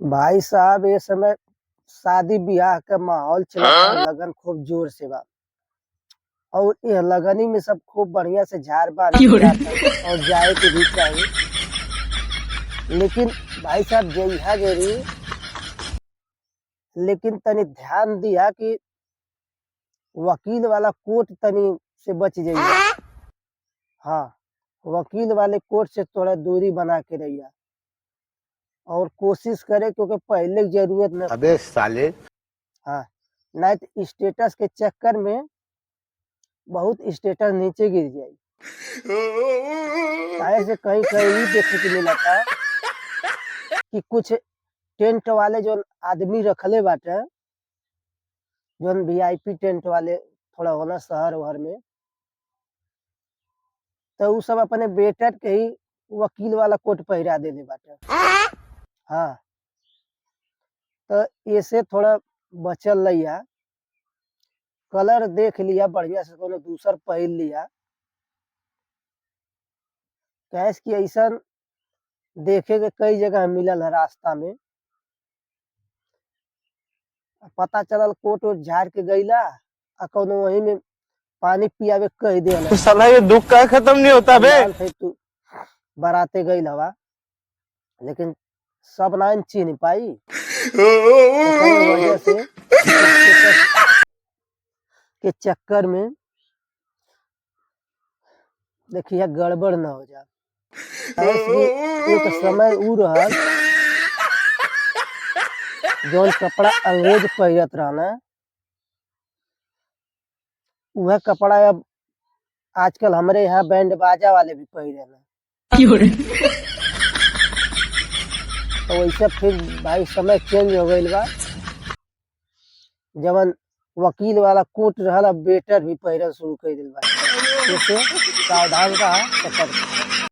भाई साहब ये समय शादी ब्याह का माहौल चलता, लगन खूब जोर से बा। और ये लगनी में सब खूब बढ़िया से झाड़ बांध के जाता और जाए के भी चाहिए। लेकिन भाई साहब जइहा जरूर, लेकिन तनी ध्यान दिया कि वकील वाला कोर्ट तनी से बच जाइए। हाँ, वकील वाले कोर्ट से थोड़ा दूरी बना के रहिए और कोशिश करे क्योंकि पहले की जरूरत न अबे पड़े। साले। हाँ, नहीं तो स्टेटस के चक्कर में बहुत स्टेटस नीचे गिर जाए। काहे से कहीं कहीं देखे के मिला था कि कुछ टेंट वाले जो आदमी रखले बाटे, जो वीआईपी टेंट वाले थोड़ा होला शहर वहर में, तो उ सब अपने बेटा के ही वकील वाला कोट पहिरा देले बाटे। हाँ, तो ऐसे थोड़ा बचल रहिया, कलर देख लिया बढ़िया से, कोनो दूसर पहन लिया। कैस की ऐसा देखे के कई जगह मिलल है रास्ता में। पता चलल कोट वोट झाड़ के गईला आ कोनो वही में पानी पियावे कह देला तो साला ये दुख का खत्म नहीं होता बे। मान थे तू बराते गईल हवा, लेकिन सब नाइन चिन्ह पाई। एकरे वजह से स्टेटस के चक्कर में देखिए गड़बड़ न हो जाए। एक समय उ रहल जौन कपड़ा अंग्रेज पहिरत रहना, वह कपड़ा अब आजकल हमरे यहाँ बैंड बाजा वाले भी पहिरेला। तो वैसे फिर भाई समय चेंज हो गईल बा। जवन वकील वाला कोट रहल अब वेटर भी पहिरल शुरू कर दिल बा। जैसे सावधान रहा, सतर्क।